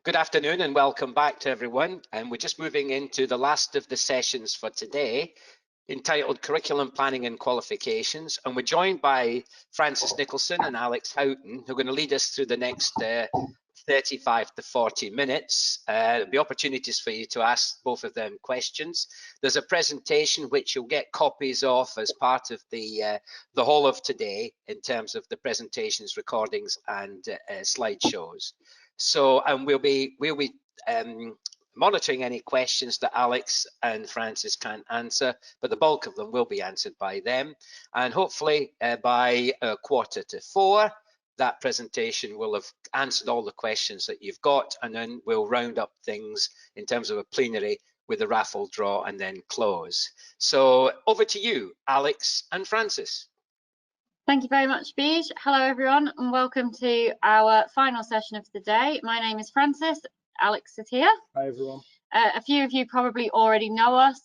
Good afternoon and welcome back to everyone. And we're just moving into the last of the sessions for today, entitled Curriculum Planning and Qualifications. And we're joined by Francis Nicholson and Alex Houghton, who are going to lead us through the next 35 to 40 minutes. There'll be opportunities for you to ask both of them questions. There's a presentation which you'll get copies of as part of the whole of today in terms of the presentations, recordings and slideshows. So, and we'll be monitoring any questions that Alex and Francis can't answer, but the bulk of them will be answered by them. And hopefully by 3:45, that presentation will have answered all the questions that you've got, and then we'll round up things in terms of a plenary with a raffle draw and then close. So over to you, Alex and Francis. Thank you very much, Bij. Hello, everyone, and welcome to our final session of the day. My name is Francis. Alex is here. Hi, everyone. A few of you probably already know us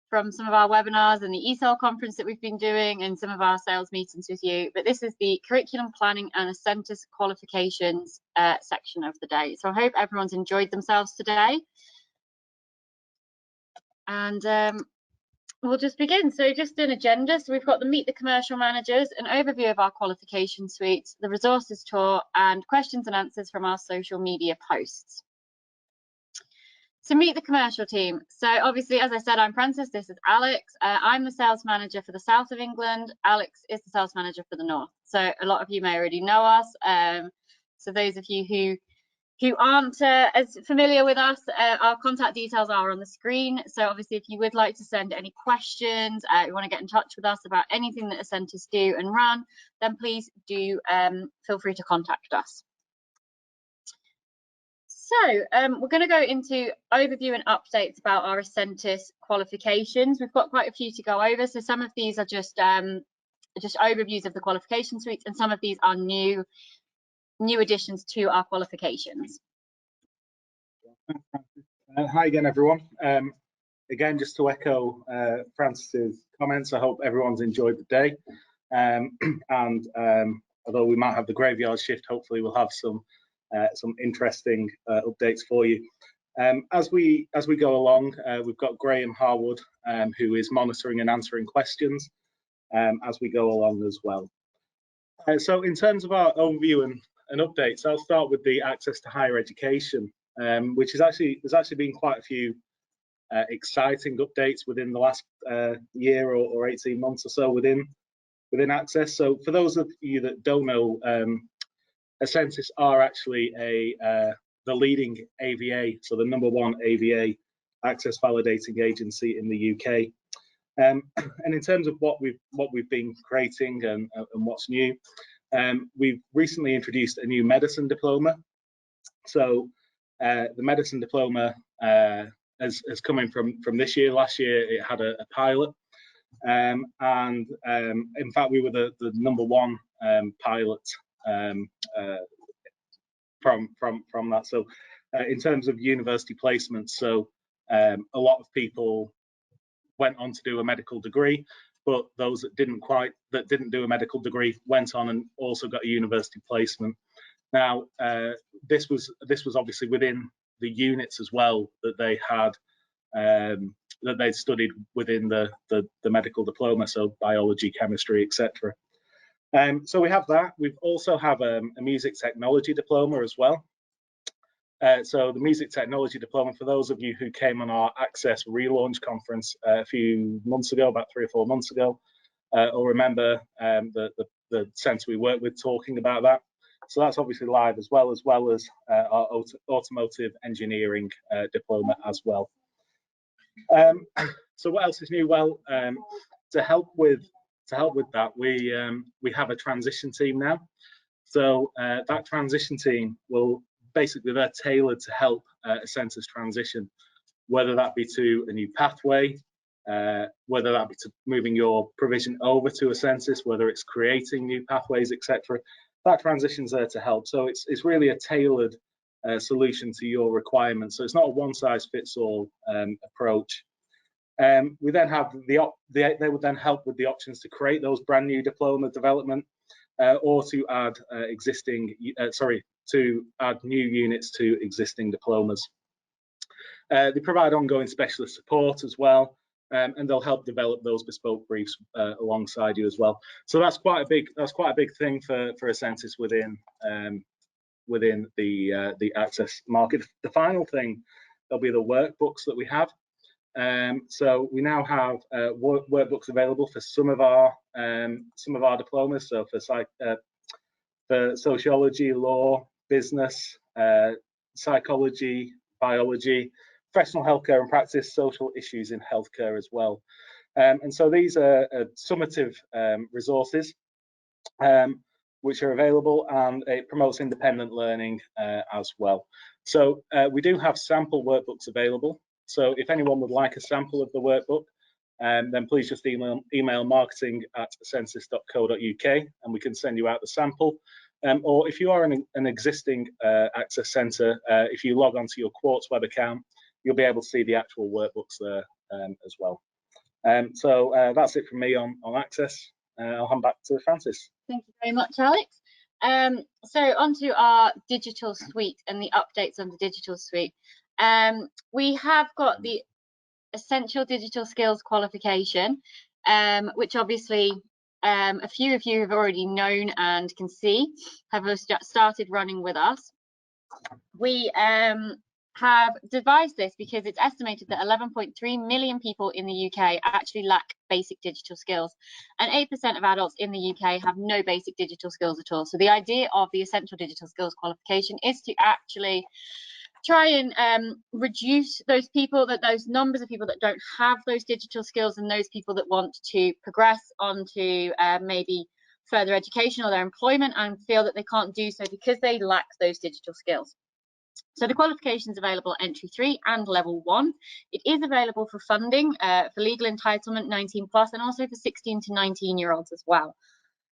from some of our webinars and the ESOL conference that we've been doing and some of our sales meetings with you. But this is the Curriculum Planning and Ascentis Qualifications section of the day. So I hope everyone's enjoyed themselves today. And we'll just begin. So just an agenda. So we've got the Meet the Commercial Managers, an overview of our qualification suite, the resources tour, and questions and answers from our social media posts. So meet the commercial team. So obviously, as I said, I'm Francis, this is Alex. I'm the sales manager for the south of England. Alex is the sales manager for the north. So a lot of you may already know us. So those of you who aren't as familiar with us, our contact details are on the screen. So obviously, if you would like to send any questions, you want to get in touch with us about anything that Ascentis do and run, then please do feel free to contact us. So we're going to go into overview and updates about our Ascentis qualifications. We've got quite a few to go over. So some of these are just overviews of the qualification suite, and some of these are new additions to our qualifications. Hi again, everyone. Again, just to echo Francis's comments, I hope everyone's enjoyed the day. Although we might have the graveyard shift, hopefully we'll have some interesting updates for you. As we go along, we've got Graham Harwood, who is monitoring and answering questions as we go along as well. So in terms of our overview and updates, I'll start with the access to higher education, which is there's actually been quite a few exciting updates within the last year or 18 months or so within access. So for those of you that don't know, Ascentis are actually the leading AVA, so the #1 AVA access validating agency in the UK. And in terms of what we've been creating and what's new, we've recently introduced a new medicine diploma. So the medicine diploma has come in from this year. Last year it had a pilot, and in fact we were the #1 pilot from that. So in terms of university placements, so a lot of people went on to do a medical degree, but those that didn't do a medical degree went on and also got a university placement. Now this was obviously within the units as well that they had that they'd studied within the medical diploma, so biology, chemistry, etc. So we have that. We also have a music technology diploma as well. So the music technology diploma, for those of you who came on our Access relaunch conference a few months ago, about 3 or 4 months ago, will remember the centre we work with talking about that. So that's obviously live as well as our automotive engineering diploma as well. So what else is new? Well, to help with that, we have a transition team now. So that transition team will basically, they're tailored to help Ascentis transition, whether that be to a new pathway, whether that be to moving your provision over to Ascentis, whether it's creating new pathways, etc. That transition's there to help. So it's really a tailored solution to your requirements. So it's not a one-size-fits-all approach. We then have they would then help with the options to create those brand new diploma development or to add to add new units to existing diplomas. They provide ongoing specialist support as well, and they'll help develop those bespoke briefs alongside you as well. So that's quite a big thing for Ascentis within the access market. The final thing, there'll be the workbooks that we have. So we now have workbooks available for some of our diplomas. So for sociology, law, business, psychology, biology, professional healthcare and practice, social issues in healthcare as well. And so these are summative resources which are available, and it promotes independent learning as well. So we do have sample workbooks available. So if anyone would like a sample of the workbook, then please just email marketing@ascentis.co.uk and we can send you out the sample. Or if you are an existing access centre, if you log onto your Quartz web account, you'll be able to see the actual workbooks there as well. So that's it from me on access. I'll hand back to Francis. Thank you very much, Alex. So onto our digital suite and the updates on the digital suite. We have got the Essential Digital Skills Qualification, which obviously a few of you have already known and can see have started running with us. We have devised this because it's estimated that 11.3 million people in the UK actually lack basic digital skills, and 8% of adults in the UK have no basic digital skills at all. So the idea of the Essential Digital Skills Qualification is to actually try and reduce those numbers of people that don't have those digital skills, and those people that want to progress onto maybe further education or their employment and feel that they can't do so because they lack those digital skills. So the qualification is available at entry 3 and level 1. It is available for funding for legal entitlement 19+, and also for 16 to 19-year-olds as well.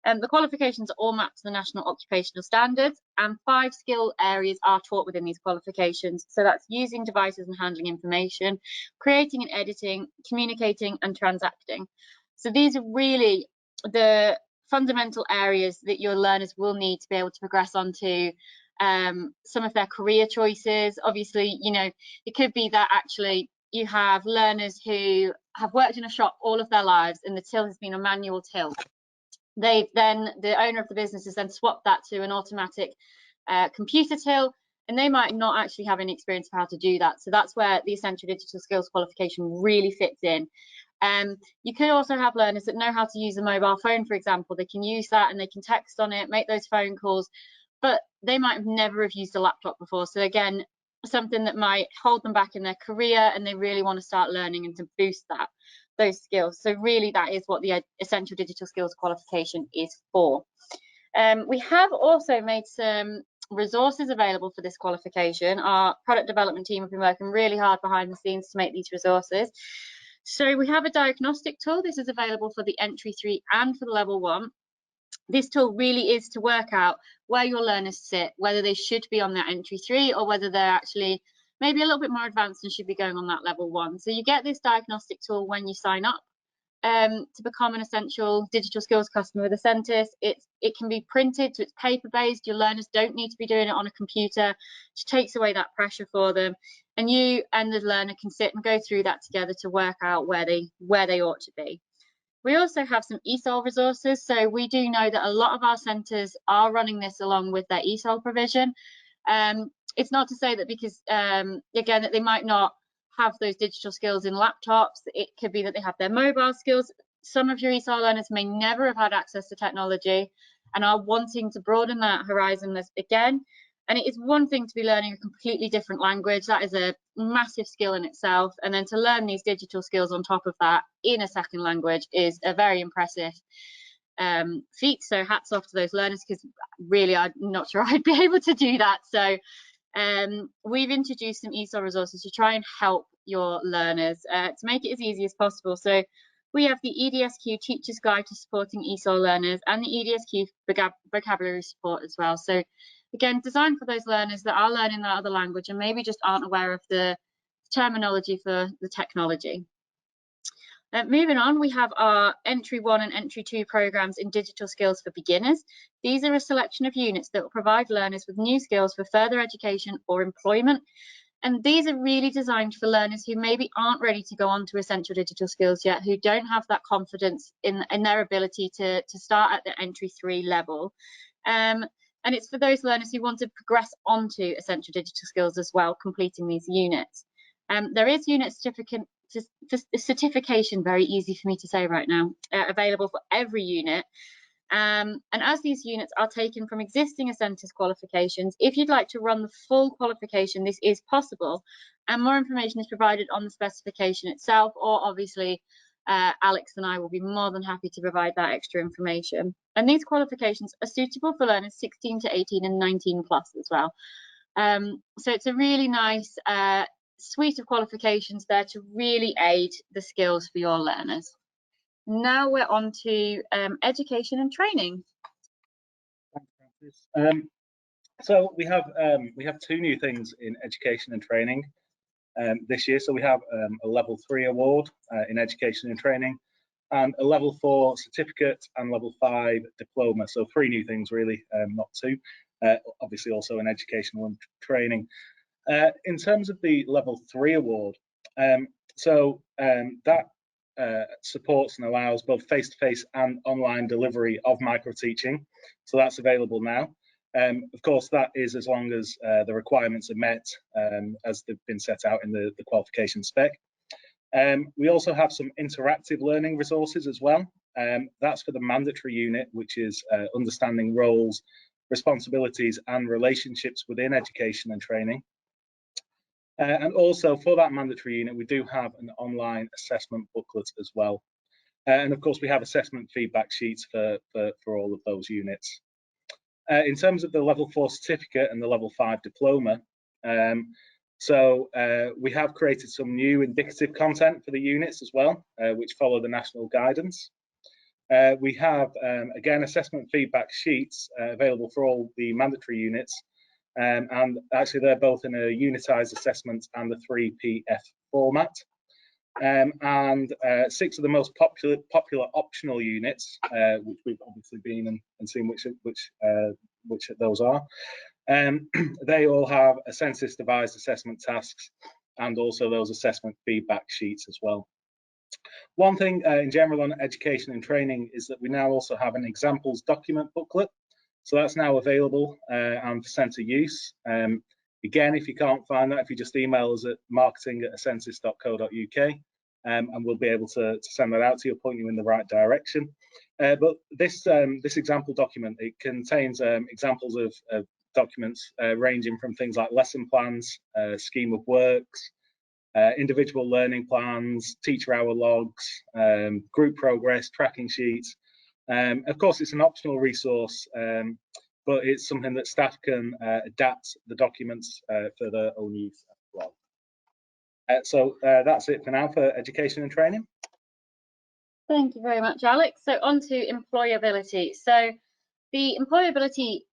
The qualifications are all mapped to the National Occupational Standards, and 5 skill areas are taught within these qualifications. So that's using devices and handling information, creating and editing, communicating and transacting. So these are really the fundamental areas that your learners will need to be able to progress onto some of their career choices. Obviously, you know, it could be that actually you have learners who have worked in a shop all of their lives and the till has been a manual till. The owner of the business has then swapped that to an automatic computer till, and they might not actually have any experience of how to do that. So that's where the Essential Digital Skills Qualification really fits in. You could also have learners that know how to use a mobile phone, for example. They can use that and they can text on it, make those phone calls, but they might have never used a laptop before. So again, something that might hold them back in their career, and they really want to start learning and to boost those skills. So really that is what the Essential Digital Skills Qualification is for. We have also made some resources available for this qualification. Our product development team have been working really hard behind the scenes to make these resources. So we have a diagnostic tool. This is available for the entry 3 and for the level 1. This tool really is to work out where your learners sit, whether they should be on their entry 3 or whether they're actually maybe a little bit more advanced and should be going on that level 1. So you get this diagnostic tool when you sign up to become an Essential Digital Skills customer with Ascentis. It can be printed, so it's paper-based. Your learners don't need to be doing it on a computer, which takes away that pressure for them. And you and the learner can sit and go through that together to work out where they ought to be. We also have some ESOL resources. So we do know that a lot of our centres are running this along with their ESOL provision. It's not to say that because, again, that they might not have those digital skills in laptops. It could be that they have their mobile skills. Some of your ESOL learners may never have had access to technology and are wanting to broaden that horizon again. And it is one thing to be learning a completely different language. That is a massive skill in itself. And then to learn these digital skills on top of that in a second language is a very impressive feat. So hats off to those learners, because really I'm not sure I'd be able to do that. So we've introduced some ESOL resources to try and help your learners to make it as easy as possible. So we have the EDSQ Teacher's Guide to Supporting ESOL Learners and the EDSQ Vocabulary Support as well. So again, designed for those learners that are learning that other language and maybe just aren't aware of the terminology for the technology. Moving on, we have our Entry 1 and Entry 2 programs in digital skills for beginners. These are a selection of units that will provide learners with new skills for further education or employment. And these are really designed for learners who maybe aren't ready to go on to essential digital skills yet, who don't have that confidence in their ability to start at the Entry 3 level. And it's for those learners who want to progress onto essential digital skills as well, completing these units. There is unit certification, very easy for me to say right now, available for every unit. And as these units are taken from existing Ascentis qualifications, if you'd like to run the full qualification, this is possible. And more information is provided on the specification itself, or obviously Alex and I will be more than happy to provide that extra information. And these qualifications are suitable for learners 16 to 18 and 19 plus as well. So it's a really nice suite of qualifications there to really aid the skills for your learners. Now we're on to education and training. Thanks, Francis. So we have two new things in education and training this year. So we have a level 3 award in education and training, and a level 4 certificate and level 5 diploma. So 3 new things really, not 2. Obviously also in education and training. In terms of the level 3 award, that supports and allows both face-to-face and online delivery of micro teaching. So that's available now. Of course, that is as long as the requirements are met as they've been set out in the qualification spec. We also have some interactive learning resources as well. That's for the mandatory unit, which is understanding roles, responsibilities and relationships within education and training. And also for that mandatory unit, we do have an online assessment booklet as well. And of course, we have assessment feedback sheets for all of those units. In terms of the level 4 certificate and the level 5 diploma, we have created some new indicative content for the units as well, which follow the national guidance. We have, again, assessment feedback sheets available for all the mandatory units. And actually they're both in a unitized assessment and the 3PF format. And 6 of the most popular optional units, which we've obviously been and seen which those are, they all have a census devised assessment tasks and also those assessment feedback sheets as well. One thing in general on education and training is that we now also have an examples document booklet. So that's now available and for centre use. Again, if you can't find that, if you just email us at marketing@ascentis.co.uk, and we'll be able to send that out to you, point you in the right direction. But this example document, it contains examples of documents ranging from things like lesson plans, scheme of works, individual learning plans, teacher hour logs, group progress, tracking sheets. Of course, it's an optional resource, but it's something that staff can adapt the documents for their own use as well. So that's it for now for education and training. Thank you very much, Alex. So on to employability. So the employability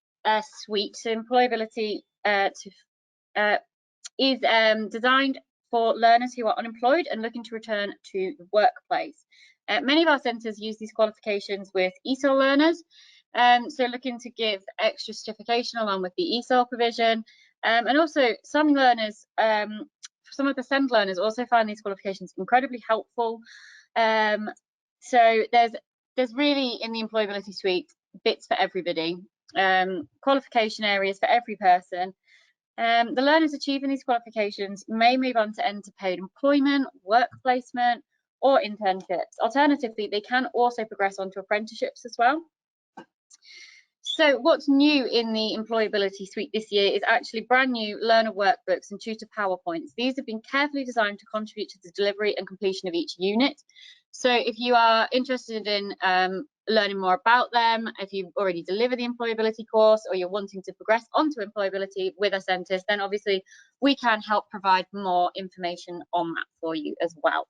suite, so employability is designed for learners who are unemployed and looking to return to the workplace. Many of our centres use these qualifications with ESOL learners, so looking to give extra certification along with the ESOL provision. And also some learners, some of the SEND learners also find these qualifications incredibly helpful. So there's really in the employability suite bits for everybody, qualification areas for every person. The learners achieving these qualifications may move on to enter paid employment, work placement, or internships. Alternatively, they can also progress on to apprenticeships as well. So what's new in the employability suite this year is actually brand new learner workbooks and tutor PowerPoints. These have been carefully designed to contribute to the delivery and completion of each unit. So if you are interested in learning more about them, if you've already delivered the employability course or you're wanting to progress onto employability with Ascentis, then obviously we can help provide more information on that for you as well.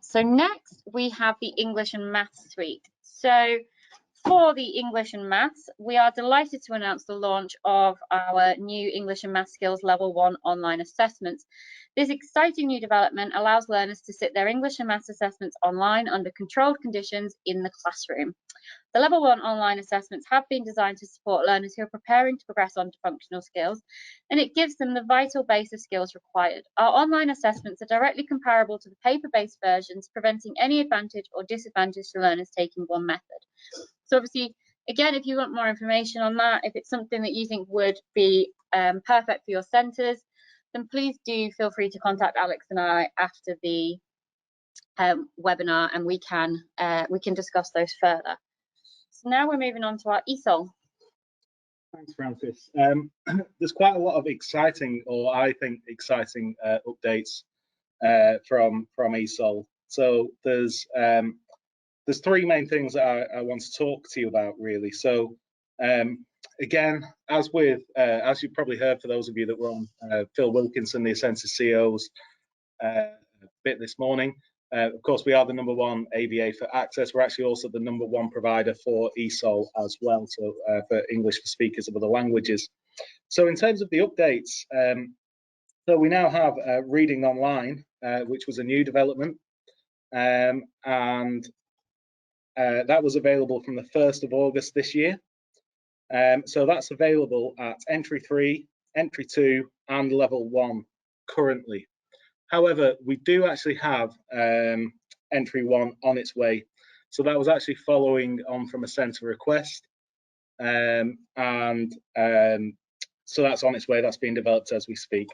So next we have the English and Maths suite. So For the English and Maths, we are delighted to announce the launch of our new English and Maths Skills Level 1 online assessments. This exciting new development allows learners to sit their English and Maths assessments online under controlled conditions in the classroom. The Level 1 online assessments have been designed to support learners who are preparing to progress on to functional skills, and it gives them the vital base of skills required. Our online assessments are directly comparable to the paper-based versions, preventing any advantage or disadvantage to learners taking one method. So obviously, again, if you want more information on that, if it's something that you think would be perfect for your centres, then please do feel free to contact Alex and I after the webinar, and we can discuss those further. So now we're moving on to our ESOL. Thanks, Francis. There's quite a lot of exciting, or I think exciting, updates from ESOL. So there's three main things that I want to talk to you about, really. So again, as you probably heard, for those of you that were on Phil Wilkinson, the Ascentis CEO's bit this morning, of course, we are the #1 AVA for access. We're actually also the #1 provider for ESOL as well, so for English for speakers of other languages. So in terms of the updates, so we now have reading online, which was a new development, and that was available from the 1st of August this year. So that's available at Entry 3, Entry 2, and Level 1 currently. However, we do actually have Entry 1 on its way. So that was actually following on from a centre request. So that's on its way, that's being developed as we speak.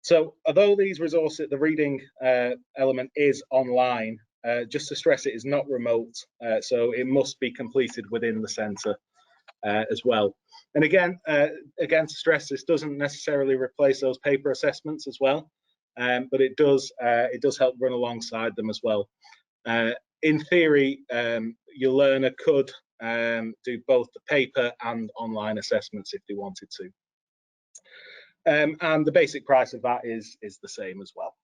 So although these resources, the reading element is online, just to stress, it is not remote, so it must be completed within the centre as well. And again, to stress, this doesn't necessarily replace those paper assessments as well, but it does help run alongside them as well. In theory, your learner could do both the paper and online assessments if they wanted to. And the basic price of that is the same as well.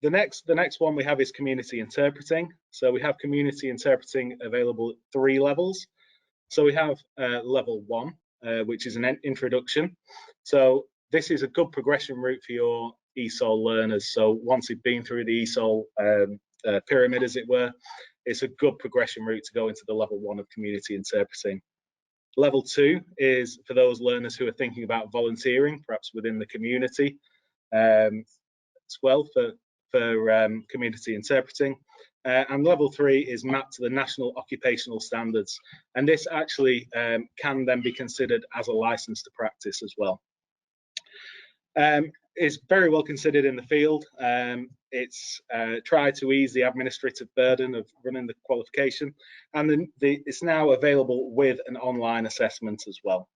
The next one we have is community interpreting. So we have community interpreting available at 3 levels. So we have Level 1, which is an introduction. So this is a good progression route for your ESOL learners. So once you've been through the ESOL pyramid, as it were, it's a good progression route to go into the Level 1 of community interpreting. Level 2 is for those learners who are thinking about volunteering, perhaps within the community, as well for community interpreting. And Level 3 is mapped to the national occupational standards, and this actually can then be considered as a license to practice as well. It's very well considered in the field. It's tried to ease the administrative burden of running the qualification, and it's now available with an online assessment as well.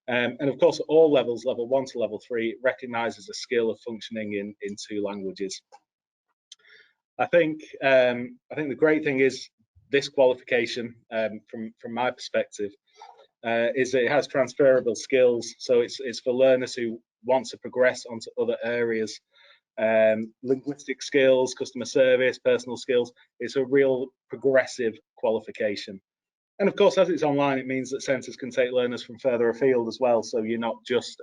And of course, at all levels, Level 1 to Level 3, recognises a skill of functioning in 2 languages. I think the great thing is this qualification, from my perspective, is that it has transferable skills. So it's for learners who want to progress onto other areas. Linguistic skills, customer service, personal skills. It's a real progressive qualification. And of course, as it's online, it means that centres can take learners from further afield as well. So you're not just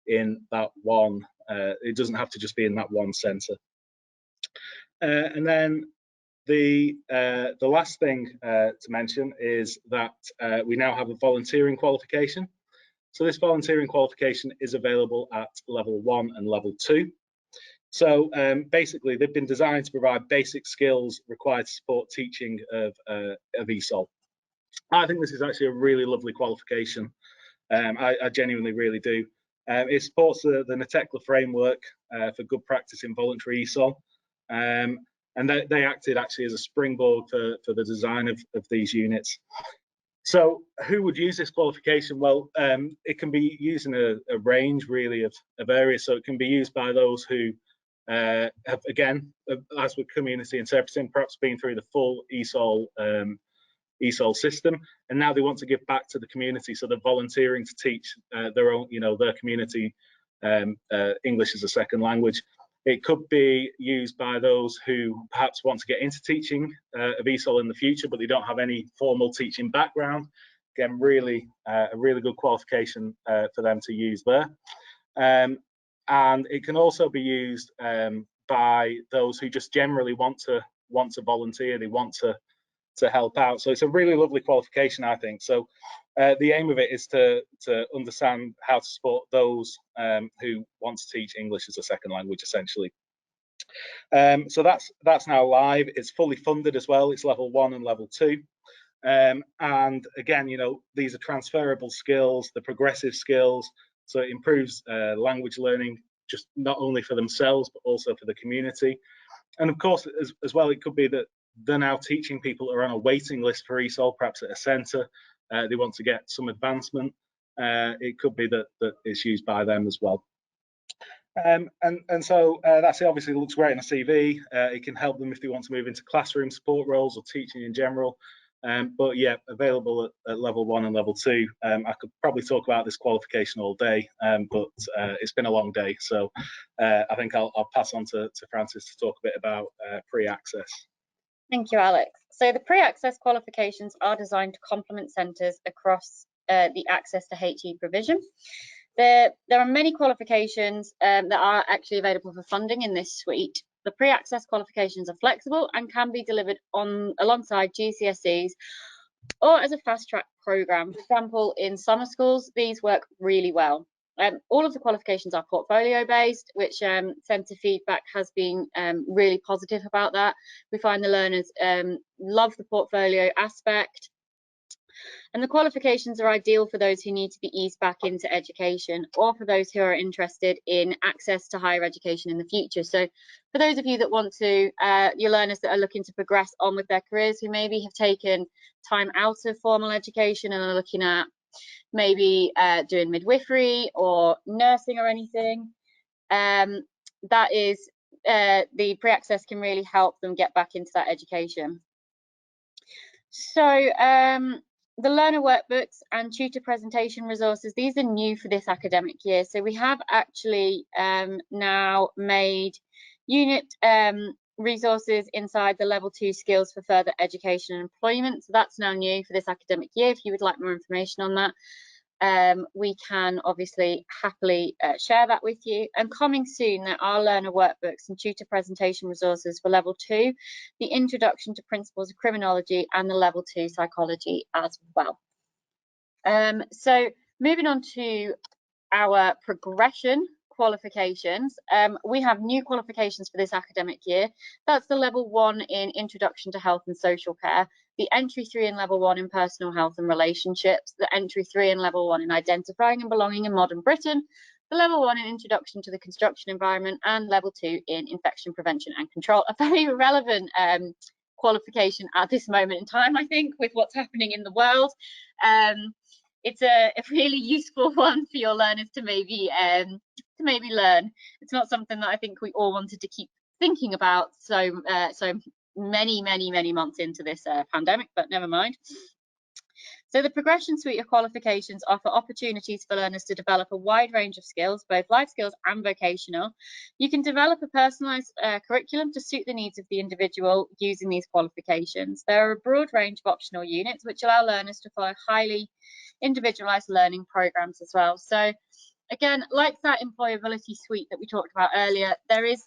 in that one. It doesn't have to just be in that one centre. And then the last thing to mention is that we now have a volunteering qualification. So this volunteering qualification is available at Level 1 and Level 2. So basically, they've been designed to provide basic skills required to support teaching of ESOL. I think this is actually a really lovely qualification. I genuinely really do. It supports the NATECLA framework for good practice in voluntary ESOL. And they acted actually as a springboard for the design of these units. So who would use this qualification? Well, it can be used in a range really of areas. So it can be used by those who have, again, as with community interpreting, perhaps been through the full ESOL system, and now they want to give back to the community. So they're volunteering to teach their own, their community English as a second language. It could be used by those who perhaps want to get into teaching of ESOL in the future, but they don't have any formal teaching background. Again, really a really good qualification for them to use there. And it can also be used by those who just generally want to volunteer. They want to help out. So it's a really lovely qualification, I think. So the aim of it is to understand how to support those who want to teach English as a second language, essentially. So that's now live. It's fully funded as well. It's level 1 and level 2. And again, you know, these are transferable skills, the progressive skills. So it improves language learning, just not only for themselves, but also for the community. And of course, as well, it could be that they're now teaching people who are on a waiting list for ESOL, perhaps at a centre. They want to get some advancement. It could be that it's used by them as well. And so that's it. Obviously, it looks great in a CV. It can help them if they want to move into classroom support roles or teaching in general. But yeah, available at level 1 and level 2. I could probably talk about this qualification all day, but it's been a long day. So I think I'll pass on to Francis to talk a bit about pre-access. Thank you, Alex. So the pre-access qualifications are designed to complement centres across the access to HE provision. There are many qualifications that are actually available for funding in this suite. The pre-access qualifications are flexible and can be delivered alongside GCSEs or as a fast-track programme. For example, in summer schools, these work really well. All of the qualifications are portfolio-based, which centre feedback has been really positive about that. We find the learners love the portfolio aspect. And the qualifications are ideal for those who need to be eased back into education, or for those who are interested in access to higher education in the future. So for those of you that want to, your learners that are looking to progress on with their careers, who maybe have taken time out of formal education and are looking at maybe doing midwifery or nursing or anything, that is the pre-access can really help them get back into that education. So the learner workbooks and tutor presentation resources, these are new for this academic year. So we have actually now made unit resources inside the level 2 skills for further education and employment. So that's now new for this academic year. If you would like more information on that, we can obviously happily share that with you. And coming soon, there are learner workbooks and tutor presentation resources for level 2, the introduction to principles of criminology, and the level 2 psychology as well. So moving on to our progression qualifications, we have new qualifications for this academic year. That's the level 1 in introduction to health and social care, the entry 3 in level 1 in personal health and relationships, the entry 3 in level 1 in identifying and belonging in modern Britain, the level 1 in introduction to the construction environment, and level 2 in infection prevention and control. A very relevant qualification at this moment in time, I think, with what's happening in the world. It's a really useful one for your learners to maybe learn. It's not something that I think we all wanted to keep thinking about so many months into this pandemic, but never mind. So the progression suite of qualifications offer opportunities for learners to develop a wide range of skills, both life skills and vocational. You can develop a personalised curriculum to suit the needs of the individual using these qualifications. There are a broad range of optional units which allow learners to follow highly individualised learning programmes as well. So again, like that employability suite that we talked about earlier, there is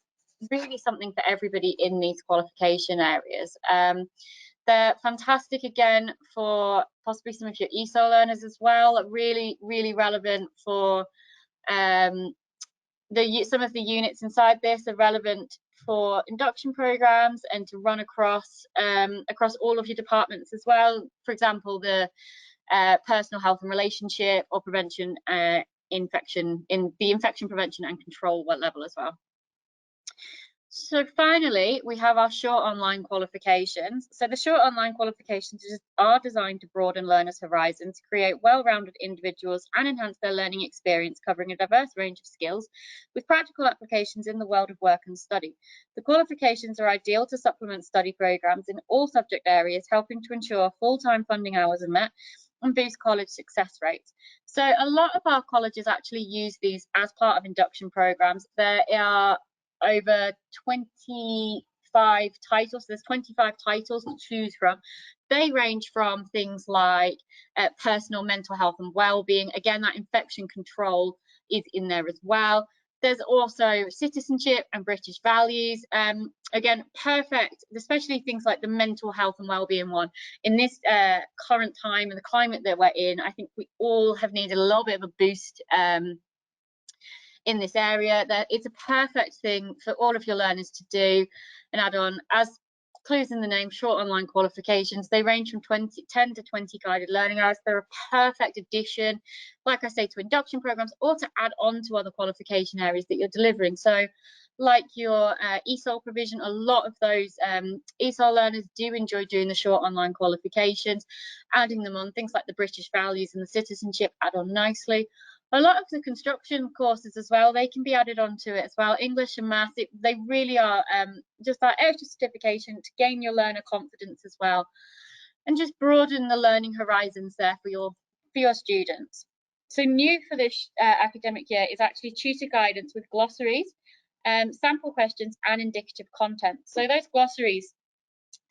really something for everybody in these qualification areas. They're fantastic again for possibly some of your ESOL learners as well. Really relevant for some of the units inside this are relevant for induction programs and to run across all of your departments as well. For example, the personal health and relationship or prevention infection prevention and control level as well. So finally, we have our short online qualifications. So the short online qualifications are designed to broaden learners' horizons, create well-rounded individuals and enhance their learning experience, covering a diverse range of skills with practical applications in the world of work and study. The qualifications are ideal to supplement study programs in all subject areas, helping to ensure full-time funding hours are met and boost college success rates. So a lot of our colleges actually use these as part of induction programs. There are over 25 titles. There's 25 titles to choose from. They range from things like personal mental health and well-being. Again, that infection control is in there as well. There's also citizenship and British values. Again, perfect, especially things like the mental health and well-being one. In this current time and the climate that we're in, I think we all have needed a little bit of a boost in this area. That it's a perfect thing for all of your learners to do and add on. As clues in the name, short online qualifications, they range from 10 to 20 guided learning hours. They're a perfect addition, like I say, to induction programs or to add on to other qualification areas that you're delivering. So like your ESOL provision, a lot of those ESOL learners do enjoy doing the short online qualifications. Adding them on, things like the British values and the citizenship add on nicely. A lot of the construction courses as well, they can be added onto it as well. English and maths, they really are just that extra certification to gain your learner confidence as well, and just broaden the learning horizons there for your students. So new for this academic year is actually tutor guidance with glossaries, sample questions and indicative content. So those glossaries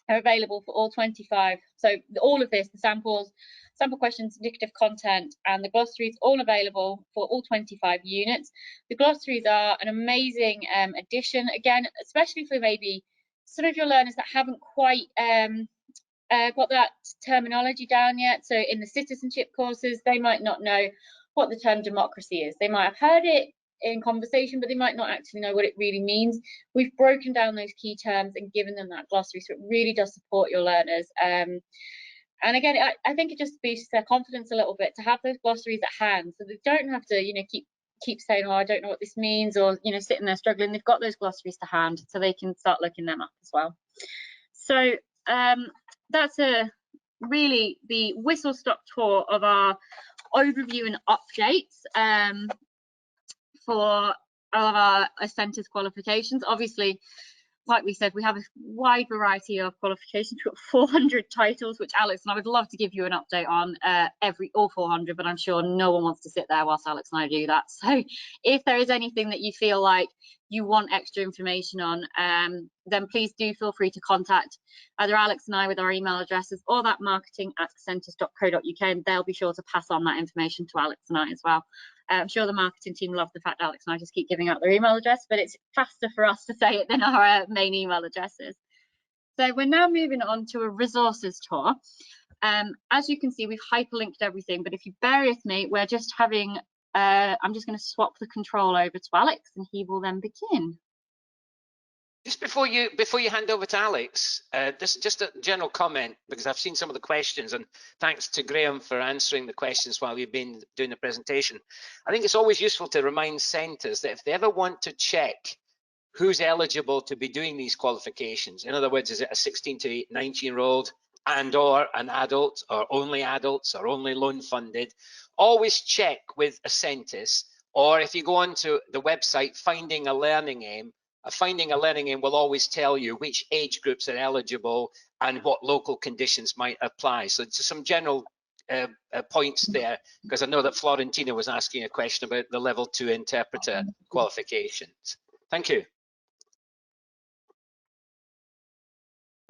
are available for all 25. So all of this, the samples, sample questions, indicative content, and the glossaries, all available for all 25 units. The glossaries are an amazing addition, again, especially for maybe some of your learners that haven't quite got that terminology down yet. So in the citizenship courses, they might not know what the term democracy is. They might have heard it in conversation, but they might not actually know what it really means. We've broken down those key terms and given them that glossary, so it really does support your learners. And again, I think it just boosts their confidence a little bit to have those glossaries at hand, so they don't have to, keep saying, oh, I don't know what this means, or sitting there struggling. They've got those glossaries to hand, so they can start looking them up as well. So that's really the whistle-stop tour of our overview and updates for all of our Ascentis qualifications. Obviously, like we said, we have a wide variety of qualifications. We've got 400 titles, which Alex and I would love to give you an update on all 400, but I'm sure no one wants to sit there whilst Alex and I do that. So if there is anything that you feel like you want extra information on, then please do feel free to contact either Alex and I with our email addresses, or that marketing@ascentis.co.uk, and they'll be sure to pass on that information to Alex and I as well. I'm sure the marketing team love the fact Alex and I just keep giving out their email address, but it's faster for us to say it than our main email addresses. So we're now moving on to a resources tour. As you can see, we've hyperlinked everything, but if you bear with me, we're just having, I'm just going to swap the control over to Alex and he will then begin. Just before you hand over to Alex, just a general comment, because I've seen some of the questions, and thanks to Graham for answering the questions while you've been doing the presentation. I think it's always useful to remind centres that if they ever want to check who's eligible to be doing these qualifications, in other words, is it a 16 to 19-year-old and/or an adult, or only adults, or only loan funded, always check with Ascentis, or if you go onto the website Finding a Learning Aim, Finding a Learning Aim will always tell you which age groups are eligible and what local conditions might apply. So just some general points there, because I know that Florentina was asking a question about the level 2 interpreter qualifications. Thank you.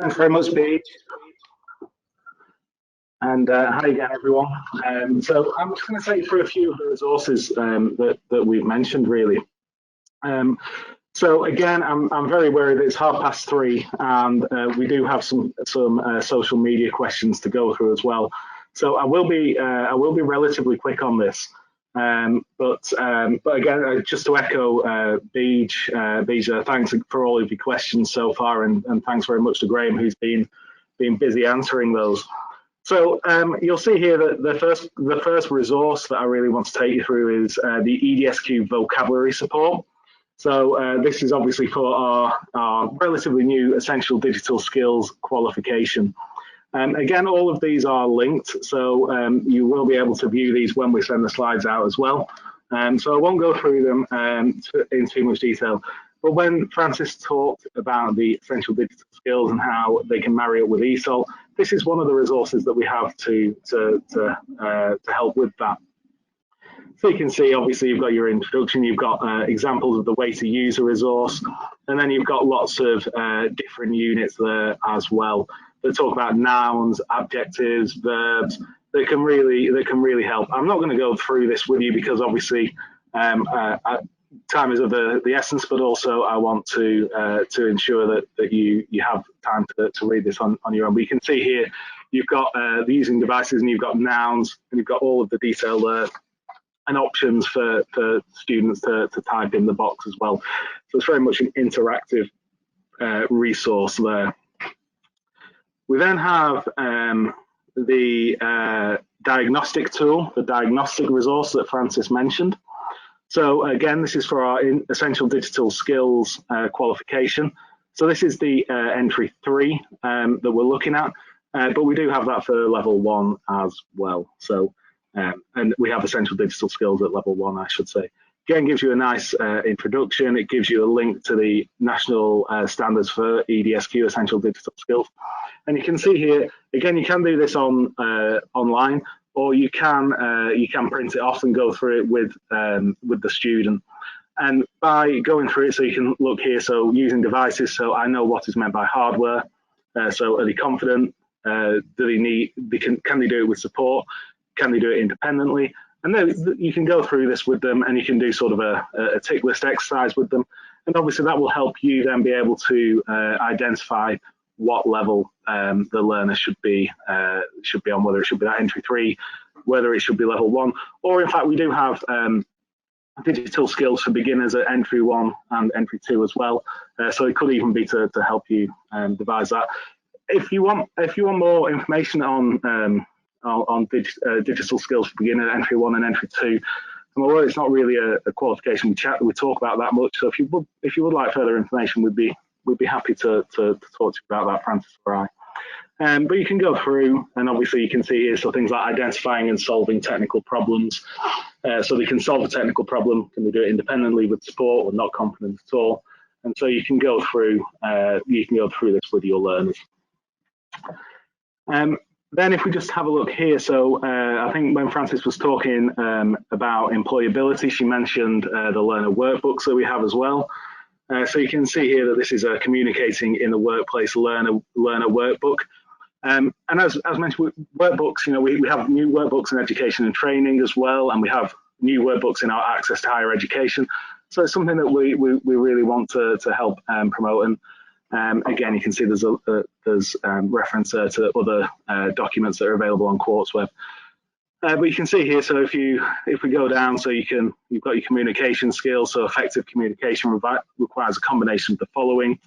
Thanks very much, Paige. And hi again, everyone. So I'm just going to take you through a few of the resources that we've mentioned, really. So again, I'm very aware that it's 3:30, and we do have some social media questions to go through as well. So I will be relatively quick on this. But again, just to echo Bija, thanks for all of your questions so far, and thanks very much to Graham, who's been busy answering those. So you'll see here that the first resource that I really want to take you through is the EDSQ vocabulary support. So this is obviously for our relatively new essential digital skills qualification. Again, all of these are linked, so you will be able to view these when we send the slides out as well. So I won't go through them in too much detail. But when Francis talked about the essential digital skills and how they can marry up with ESOL, this is one of the resources that we have to help with that. So you can see, obviously, you've got your introduction, you've got examples of the way to use a resource, and then you've got lots of different units there as well that talk about nouns, adjectives, verbs that can really help. I'm not going to go through this with you because obviously time is of the essence, but also I want to ensure that you have time to read this on your own. But you can see here you've got the using devices, and you've got nouns, and you've got all of the detail there, and options for students to type in the box as well. So it's very much an interactive resource there. We then have the diagnostic tool, the diagnostic resource that Francis mentioned. So again, this is for our essential digital skills qualification. So this is the entry 3 that we're looking at, but we do have that for level 1 as well. So and we have essential digital skills at level 1, I should say. Again, gives you a nice introduction. It gives you a link to the national standards for EDSQ, essential digital skills. And you can see here, again, you can do this on online, or you can print it off and go through it with the student. And by going through it, so you can look here, so using devices, so I know what is meant by hardware. So are they confident? Do they need? Can they do it with support? Can they do it independently? And then you can go through this with them, and you can do sort of a tick list exercise with them. And obviously that will help you then be able to identify what level the learner should be on, whether it should be that entry 3, whether it should be level 1, or in fact we do have digital skills for beginners at entry 1 and entry 2 as well. So it could even be to help you devise that. If you want more information on digital skills for beginner at entry 1 and entry 2, and although it's not really a qualification we talk about that much, so if you would like further information, we'd be happy to talk to you about that, Francis or I. But you can go through, and obviously you can see here, so things like identifying and solving technical problems. So they can solve a technical problem, can they do it independently with support or not confident at all? And so you can go through this with your learners. Then if we just have a look here, so I think when Francis was talking about employability, she mentioned the learner workbooks that we have as well. So you can see here that this is a communicating in the workplace learner workbook. And as mentioned, workbooks, we have new workbooks in education and training as well, and we have new workbooks in our access to higher education. So it's something that we really want to help promote. And again, you can see there's reference to other documents that are available on QuartzWeb. But you can see here, so if we go down, so you've got your communication skills. So effective communication requires a combination of the following,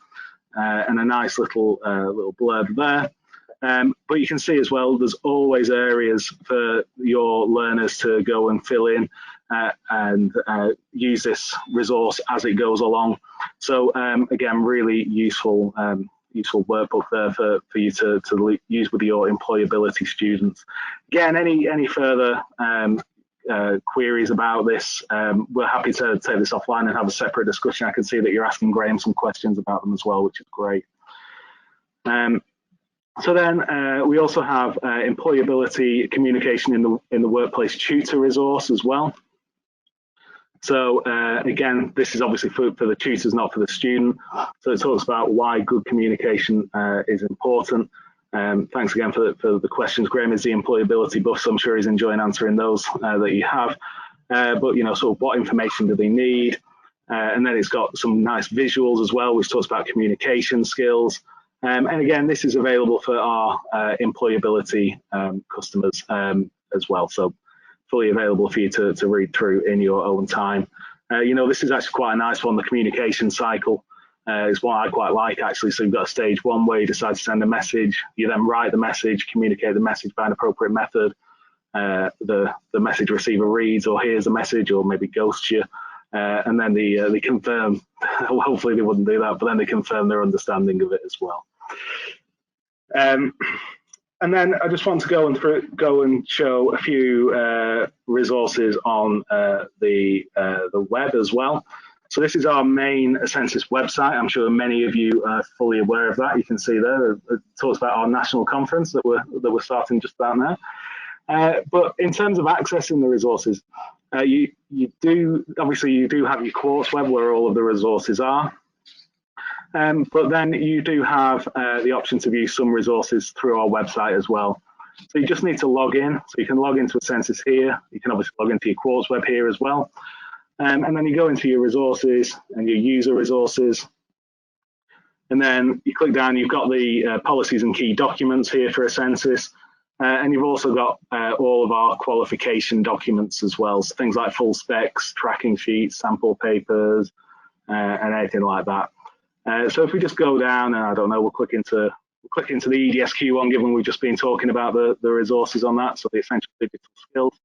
and a nice little blurb there. But you can see as well, there's always areas for your learners to go and fill in and use this resource as it goes along. So again, really useful workbook there for you to use with your employability students. Again, any further queries about this, we're happy to take this offline and have a separate discussion. I can see that you're asking Graham some questions about them as well, which is great. So then we also have employability communication in the workplace tutor resource as well. So again, this is obviously for the tutors, not for the student. So it talks about why good communication is important. Thanks again for the questions. Graham is the employability buff, so I'm sure he's enjoying answering those that you have. But sort of what information do they need? And then it's got some nice visuals as well, which talks about communication skills. And again, this is available for our employability customers as well. So fully available for you to read through in your own time. This is actually quite a nice one. The communication cycle is what I quite like, actually. So you've got a stage 1 where you decide to send a message. You then write the message, communicate the message by an appropriate method. The message receiver reads or hears the message, or maybe ghosts you. And then they confirm, hopefully they wouldn't do that, but then they confirm their understanding of it as well. And then I just want to go and show a few resources on the web as well. So this is our main Ascentis website. I'm sure many of you are fully aware of that. You can see there, it talks about our national conference that we're starting just about now. But in terms of accessing the resources, you do have your course web where all of the resources are. But then you do have the option to view some resources through our website as well. So you just need to log in. So you can log into Ascentis here. You can obviously log into your course web here as well. And then you go into your resources and your user resources. And then you click down, you've got the policies and key documents here for Ascentis. And you've also got all of our qualification documents as well. So things like full specs, tracking sheets, sample papers, and anything like that. So if we just go down, and I don't know, we'll click into the EDSQ one, given we've just been talking about the resources on that, so the essential digital skills.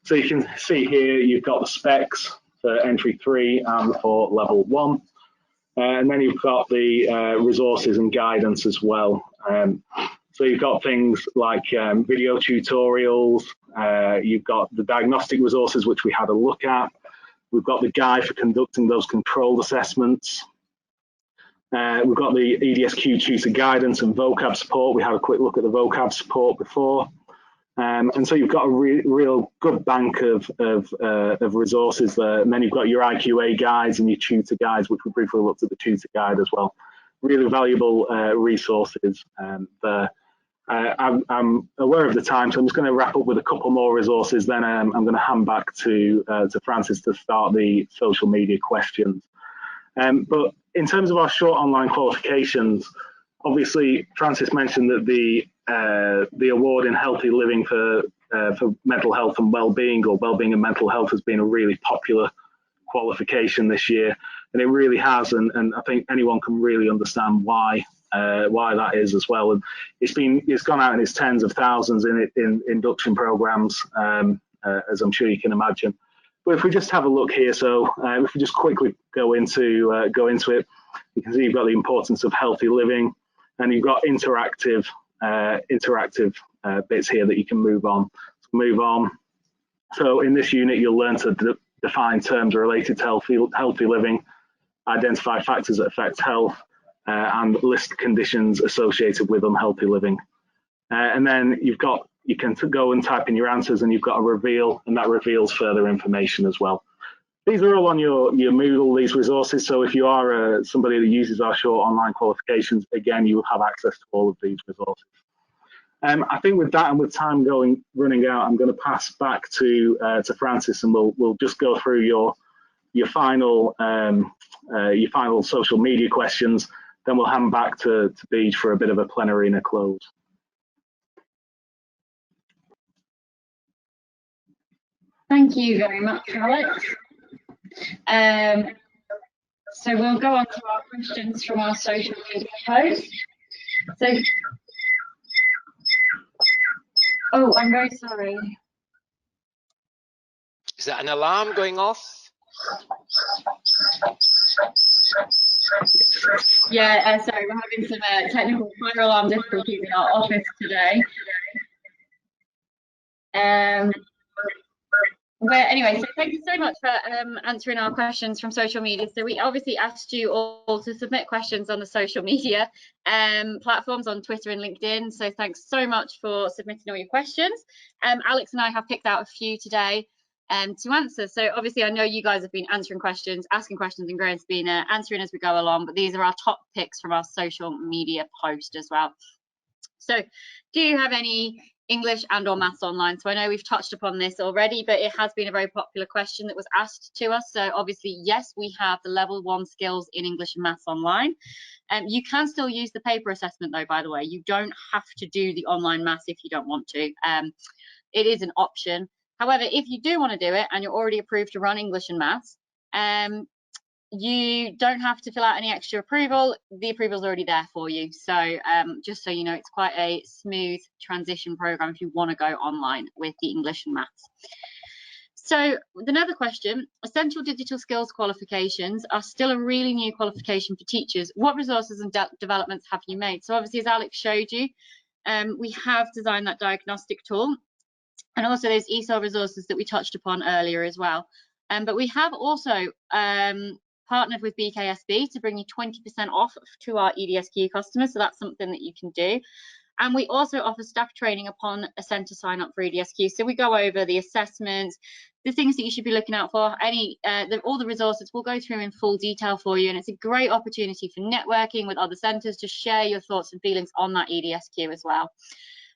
So you can see here, you've got the specs for entry 3 and for level 1. And then you've got the resources and guidance as well. So you've got things like video tutorials, you've got the diagnostic resources, which we had a look at. We've got the guide for conducting those controlled assessments. We've got the EDSQ tutor guidance and vocab support. We had a quick look at the vocab support before. And so you've got a real good bank of resources there. And then you've got your IQA guides and your tutor guides, which we briefly looked at the tutor guide as well. Really valuable resources there. I'm aware of the time, so I'm just going to wrap up with a couple more resources. Then I'm going to hand back to Francis to start the social media questions. But in terms of our short online qualifications, obviously Francis mentioned that the award in healthy living for mental health and well-being, or well-being and mental health, has been a really popular qualification this year, and it really has. And I think anyone can really understand why that is as well. And it's gone out in its tens of thousands in induction programs, as I'm sure you can imagine. But if we just have a look here, so if we just quickly go into it, you can see you've got the importance of healthy living, and you've got interactive bits here that you can move on. So in this unit, you'll learn to define terms related to healthy living, identify factors that affect health, and list conditions associated with unhealthy living. And then you can go and type in your answers, and you've got a reveal, and that reveals further information as well. These are all on your Moodle, these resources. So if you are somebody that uses our short online qualifications, again, you will have access to all of these resources. I think with that, and with time running out, I'm going to pass back to Francis, and we'll just go through your final social media questions. Then we'll hand back to Beej for a bit of a plenary and a close. Thank you very much, Alex. So we'll go on to our questions from our social media post. So, oh, I'm very sorry. Is that an alarm going off? Yeah, sorry, we're having some technical fire alarm difficulties in our office today. Anyway, so thank you so much for answering our questions from social media. So we obviously asked you all to submit questions on the social media platforms on Twitter and LinkedIn. So thanks so much for submitting all your questions. Alex and I have picked out a few today to answer. So obviously I know you guys have been answering questions, asking questions, and Graham's been answering as we go along, but these are our top picks from our social media post as well. So do you have any English and or maths online? So I know we've touched upon this already, but it has been a very popular question that was asked to us. So obviously, yes, we have the level 1 skills in English and maths online. You can still use the paper assessment though, by the way. You don't have to do the online maths if you don't want to. It is an option. However, if you do want to do it and you're already approved to run English and maths, you don't have to fill out any extra approval. The approval is already there for you. So just so you know, it's quite a smooth transition program if you want to go online with the English and maths. So another question, essential digital skills qualifications are still a really new qualification for teachers. What resources and developments have you made? So obviously, as Alex showed you, we have designed that diagnostic tool, and also those ESOL resources that we touched upon earlier as well. But we have also partnered with BKSB to bring you 20% off to our EDSQ customers. So that's something that you can do. And we also offer staff training upon a centre sign up for EDSQ. So we go over the assessments, the things that you should be looking out for, all the resources we'll go through in full detail for you. And it's a great opportunity for networking with other centres to share your thoughts and feelings on that EDSQ as well.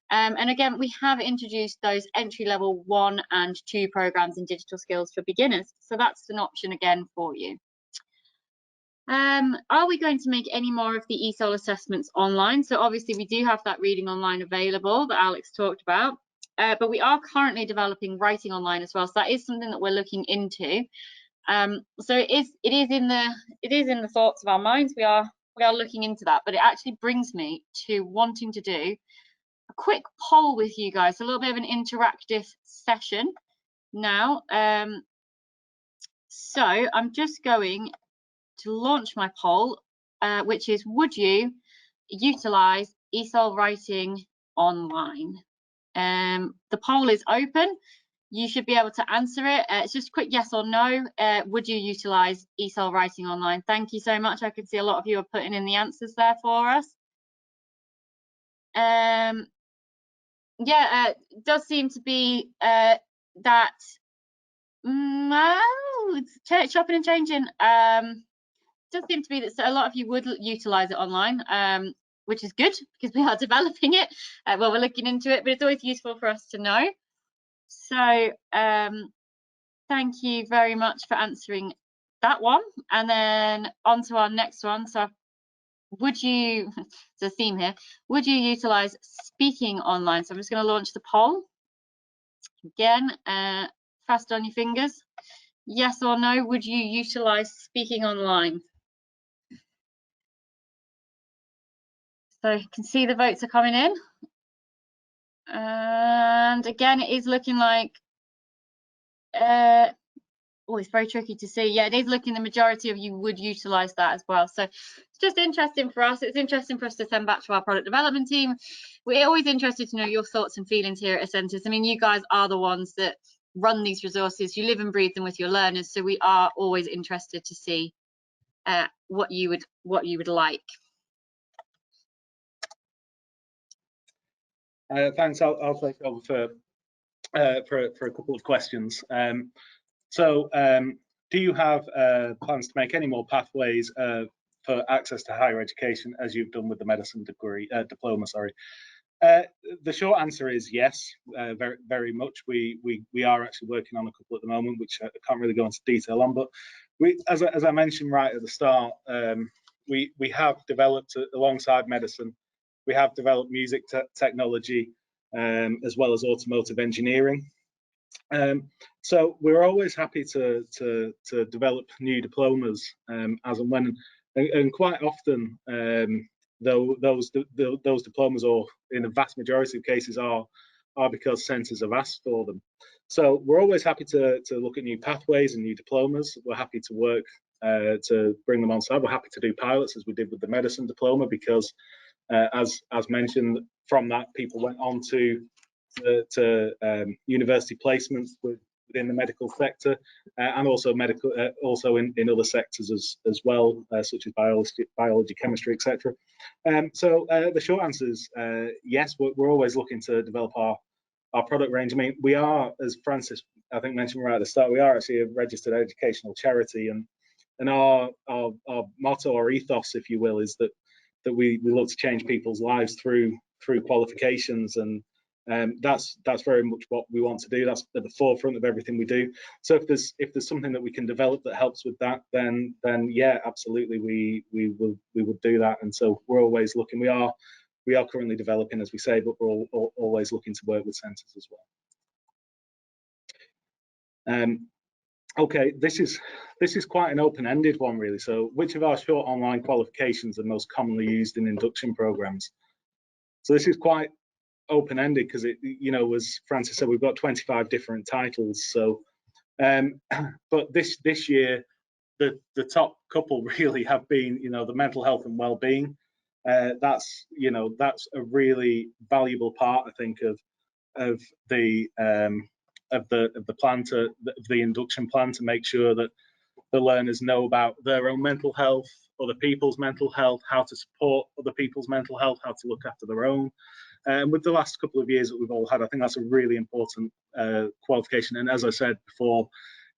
And again, we have introduced those entry-level 1 and 2 programs in digital skills for beginners. So that's an option again for you. Are we going to make any more of the ESOL assessments online? So obviously we do have that reading online available that Alex talked about, but we are currently developing writing online as well. So that is something that we're looking into. So it is in the thoughts of our minds. We are looking into that, but it actually brings me to wanting to do a quick poll with you guys, a little bit of an interactive session now. So I'm just going to launch my poll, which is, would you utilize ESOL writing online? The poll is open. You should be able to answer it. It's just a quick yes or no. Would you utilize ESOL writing online? Thank you so much. I can see a lot of you are putting in the answers there for us. Yeah, it does seem to be that it's chopping and changing. Does seem to be that a lot of you would utilize it online, which is good because we are developing it. Well, we're looking into it, but it's always useful for us to know. So thank you very much for answering that one. And then on to our next one. So would you, it's a theme here, would you utilize speaking online? So I'm just going to launch the poll again, fast on your fingers. Yes or no, would you utilize speaking online? So you can see the votes are coming in. And again, it is looking like, oh, it's very tricky to see. Yeah, it is looking the majority of you would utilize that as well. So it's just interesting for us. It's interesting for us to send back to our product development team. We're always interested to know your thoughts and feelings here at Ascentis. I mean, you guys are the ones that run these resources. You live and breathe them with your learners. So we are always interested to see what you would like. Thanks. I'll take over for a couple of questions. Do you have plans to make any more pathways for access to higher education, as you've done with the medicine degree diploma? Sorry. The short answer is yes, very, very much. We are actually working on a couple at the moment, which I can't really go into detail on. But as I mentioned right at the start, we have developed alongside medicine. We have developed music technology as well as automotive engineering. So we're always happy to develop new diplomas as and when, and quite often those diplomas, or in the vast majority of cases, are because centres have asked for them. So we're always happy to look at new pathways and new diplomas. We're happy to work to bring them on side. We're happy to do pilots, as we did with the medicine diploma, because as mentioned, from that people went on to university placements within the medical sector, and also in other sectors as well, such as biology, chemistry, etc. So the short answer is yes. We're always looking to develop our product range. I mean, we are, as Francis I think mentioned right at the start, we are actually a registered educational charity, and our motto, or ethos, if you will, is that we look to change people's lives through qualifications, and that's very much what we want to do. That's at the forefront of everything we do. So if there's something that we can develop that helps with that, then yeah, absolutely, we would do that. And so we're always looking. We are currently developing, as we say, but we're always looking to work with centres as well. Okay, this is quite an open-ended one, really. So which of our short online qualifications are most commonly used in induction programs? So this is quite open-ended because it, as Francis said, we've got 25 different titles. So but this year the top couple really have been the mental health and well-being. That's a really valuable part, I think, of the plan, the induction plan, to make sure that the learners know about their own mental health, other people's mental health, how to support other people's mental health, how to look after their own. And with the last couple of years that we've all had, I think that's a really important qualification. And as I said before,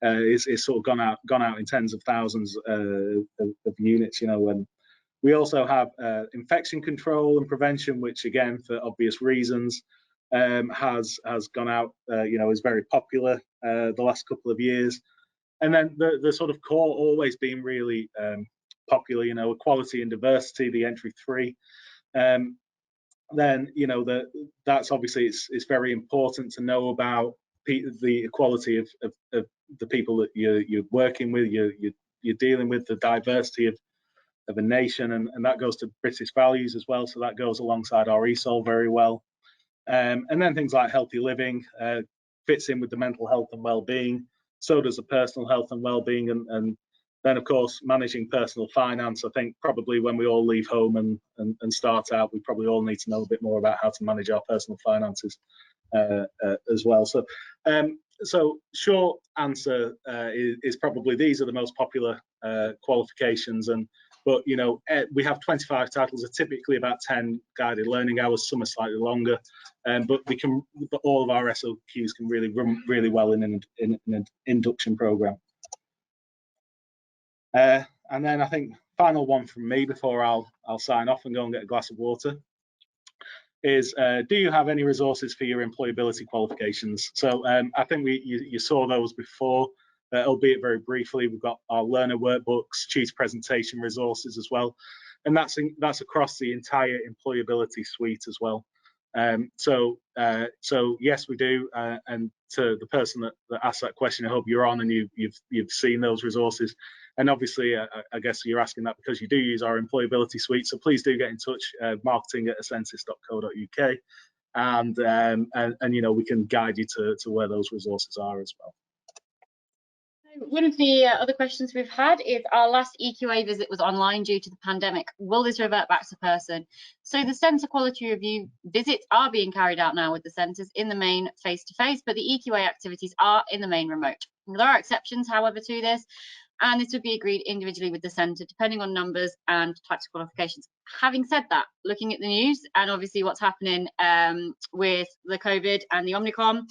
it's sort of gone out in tens of thousands of units, you know. And we also have infection control and prevention, which again, for obvious reasons, has gone out, you know, is very popular the last couple of years. And then the sort of core always been really popular, you know, equality and diversity, the entry 3. Then, you know, that's obviously it's very important to know about the equality of the people that you're working with, you're dealing with, the diversity of a nation, and that goes to British values as well. So that goes alongside our ESOL very well. And then things like healthy living fits in with the mental health and well-being. So does the personal health and well-being, and then of course managing personal finance. I think probably when we all leave home and start out, we probably all need to know a bit more about how to manage our personal finances as well. So so short answer is probably these are the most popular qualifications. But you know, we have 25 titles, are typically about 10 guided learning hours. Some are slightly longer, but all of our SOQs can really run really well in an induction program. And then I think final one from me before I'll sign off and go and get a glass of water is, do you have any resources for your employability qualifications? So I think you saw those before. Albeit very briefly. We've got our learner workbooks, tutor presentation resources as well, and that's across the entire employability suite as well. So yes, we do. And to the person that asked that question, I hope you're on and you've seen those resources. And obviously, I guess you're asking that because you do use our employability suite. So please do get in touch, marketing@ascentis.co.uk, and you know, we can guide you to where those resources are as well. One of the other questions we've had is, our last EQA visit was online due to the pandemic. Will this revert back to person? So the centre quality review visits are being carried out now with the centres, in the main face-to-face, but the EQA activities are in the main remote. There are exceptions, however, to this, and this would be agreed individually with the centre, depending on numbers and types of qualifications. Having said that, looking at the news and obviously what's happening with the COVID and the Omicron,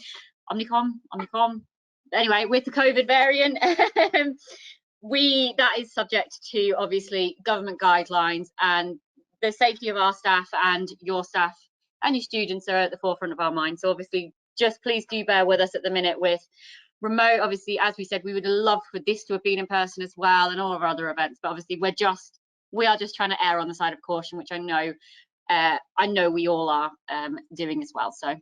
anyway, with the COVID variant, that is subject to obviously government guidelines, and the safety of our staff and your students are at the forefront of our minds. So obviously, just please do bear with us at the minute with remote. Obviously, as we said, we would love for this to have been in person as well, and all of our other events, but obviously we are just trying to err on the side of caution, which I know we all are doing as well. So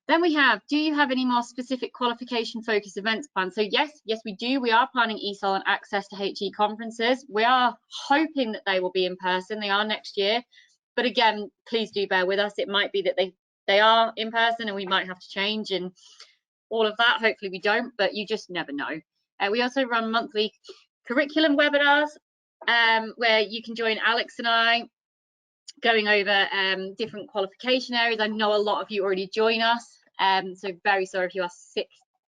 then we have, do you have any more specific qualification focused events planned? So yes, we do. We are planning ESOL and access to HE conferences. We are hoping that they will be in person. They are next year. But again, please do bear with us. It might be that they are in person and we might have to change and all of that. Hopefully we don't, but you just never know. We also run monthly curriculum webinars where you can join Alex and I going over different qualification areas. I know a lot of you already join us. So very sorry if you are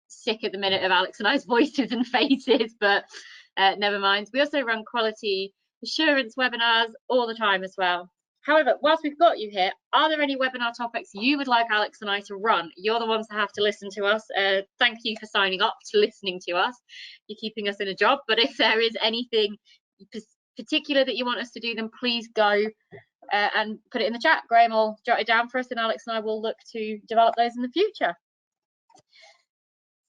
sick at the minute of Alex and I's voices and faces, but never mind. We also run quality assurance webinars all the time as well. However, whilst we've got you here, are there any webinar topics you would like Alex and I to run? You're the ones that have to listen to us. Thank you for signing up to listening to us. You're keeping us in a job, but if there is anything particular that you want us to do, then please go and put it in the chat. Graham will jot it down for us and Alex and I will look to develop those in the future.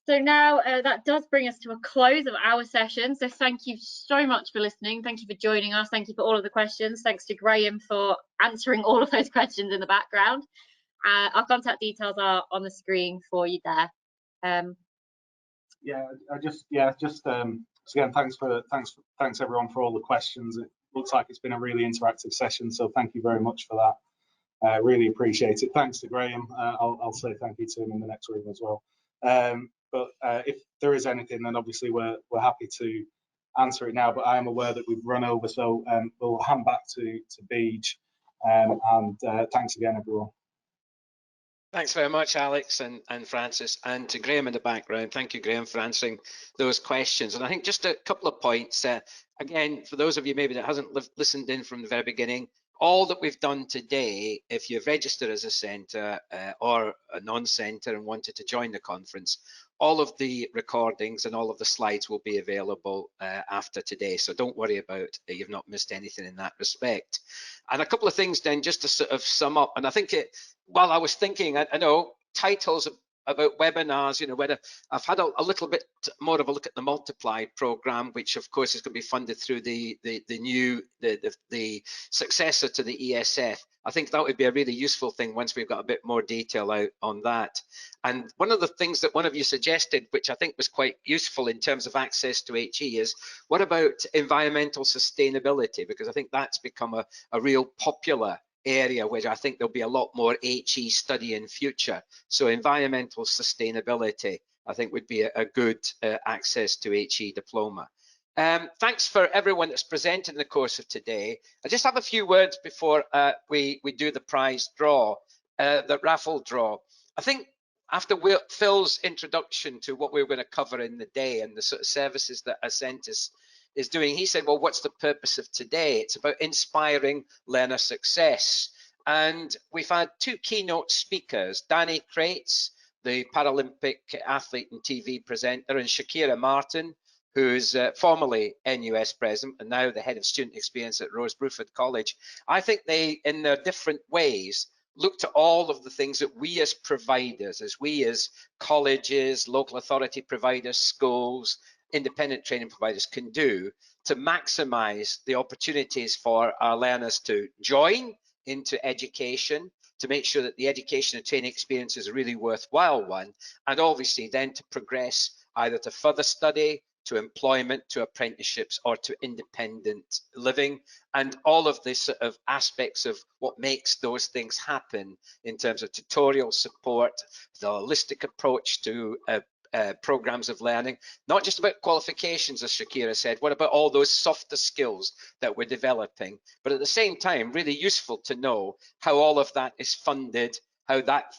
So now that does bring us to a close of our session. So thank you so much for listening. Thank you for joining us. Thank you for all of the questions. Thanks to Graham for answering all of those questions in the background. Our contact details are on the screen for you there. Again, thanks everyone for all the questions. It looks like it's been a really interactive session, so thank you very much for that. Really appreciate it. Thanks to Graham. I'll say thank you to him in the next room as well. But if there is anything, then obviously we're happy to answer it now. But I am aware that we've run over, so we'll hand back to Beej. And thanks again, everyone. Thanks very much, Alex and Francis, and to Graham in the background. Thank you, Graham, for answering those questions. And I think just a couple of points. Again, for those of you maybe that hasn't listened in from the very beginning, all that we've done today, if you've registered as a centre or a non-centre and wanted to join the conference, all of the recordings and all of the slides will be available after today. So don't worry about you've not missed anything in that respect. And a couple of things then, just to sort of sum up. And I think while I was thinking, I know titles about webinars, whether I've had a little bit more of a look at the Multiplied program, which of course is going to be funded through the successor to the ESF. I think that would be a really useful thing once we've got a bit more detail out on that. And one of the things that one of you suggested, which I think was quite useful in terms of access to HE, is what about environmental sustainability? Because I think that's become a real popular area where I think there'll be a lot more HE study in future. So environmental sustainability, I think, would be a good access to HE diploma. Thanks for everyone that's presented in the course of today. I just have a few words before we do the prize draw, the raffle draw. I think after Phil's introduction to what we were going to cover in the day and the sort of services that Ascentis is doing, he said, well, what's the purpose of today? It's about inspiring learner success. And we've had two keynote speakers, Danny Krates, the Paralympic athlete and TV presenter, and Shakira Martin, who's formerly NUS president and now the head of student experience at Rose Bruford College. I think they, in their different ways, looked at all of the things that we as providers, as we as colleges, local authority providers, schools, independent training providers can do to maximize the opportunities for our learners to join into education, to make sure that the education and training experience is a really worthwhile one, and obviously then to progress either to further study, to employment, to apprenticeships, or to independent living, and all of the sort of aspects of what makes those things happen in terms of tutorial support, the holistic approach to programs of learning, not just about qualifications, as Shakira said, what about all those softer skills that we're developing, but at the same time, really useful to know how all of that is funded, how that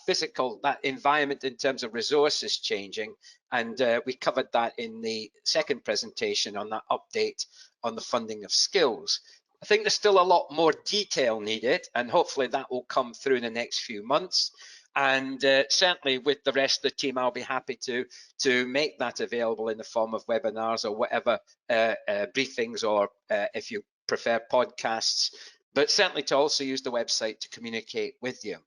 environment in terms of resources changing. And we covered that in the second presentation on that update on the funding of skills. I think there's still a lot more detail needed, and hopefully that will come through in the next few months. And certainly with the rest of the team, I'll be happy to make that available in the form of webinars or whatever briefings, or if you prefer podcasts, but certainly to also use the website to communicate with you.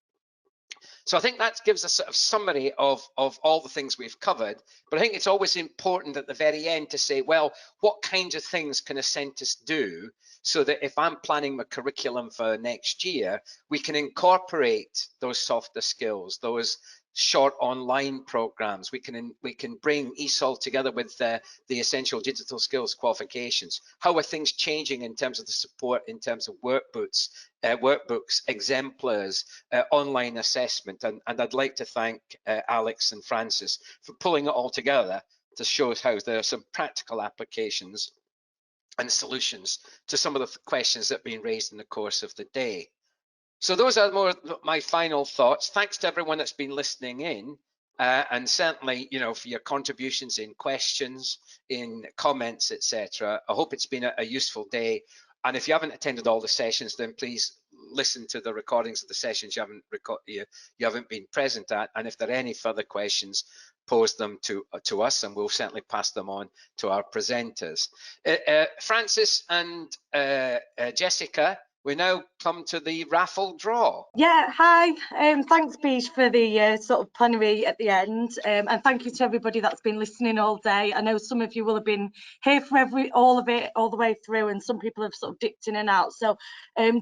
So I think that gives a sort of summary of all the things we've covered, but I think it's always important at the very end to say, well, what kinds of things can Ascentis do so that if I'm planning my curriculum for next year, we can incorporate those softer skills, those short online programs. We can bring ESOL together with the essential digital skills qualifications. How are things changing in terms of the support, in terms of workbooks, exemplars, online assessment? And I'd like to thank Alex and Francis for pulling it all together to show us how there are some practical applications and solutions to some of the questions that have been raised in the course of the day. So those are more my final thoughts. Thanks to everyone that's been listening in, and certainly, for your contributions in questions, in comments, etc. I hope it's been a useful day. And if you haven't attended all the sessions, then please listen to the recordings of the sessions you haven't been present at. And if there are any further questions, pose them to us, and we'll certainly pass them on to our presenters. Francis and Jessica, we now come to the raffle draw. Yeah, hi. Thanks, Beej, for the sort of plenary at the end, and thank you to everybody that's been listening all day. I know some of you will have been here for all of it, all the way through, and some people have sort of dipped in and out. So, I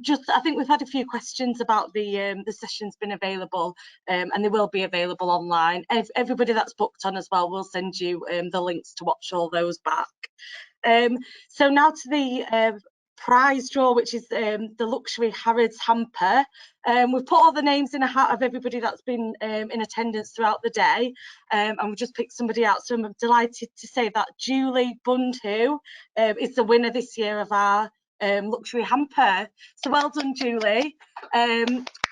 think we've had a few questions about the sessions been available, and they will be available online. Everybody that's booked on as well, we'll send you the links to watch all those back. So now to the prize draw, which is the luxury Harrods hamper. We've put all the names in a hat of everybody that's been in attendance throughout the day, and we've just picked somebody out. So I'm delighted to say that Julie Bundhu is the winner this year of our luxury hamper. So well done, Julie.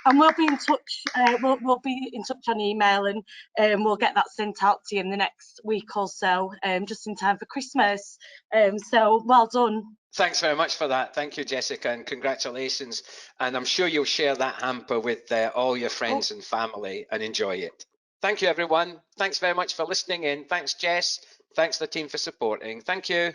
And we'll be in touch. We'll be in touch on email, and we'll get that sent out to you in the next week or so, just in time for Christmas. So well done. Thanks very much for that. Thank you, Jessica, and congratulations. And I'm sure you'll share that hamper with all your friends and family and enjoy it. Thank you, everyone. Thanks very much for listening in. Thanks, Jess. Thanks, the team, for supporting. Thank you.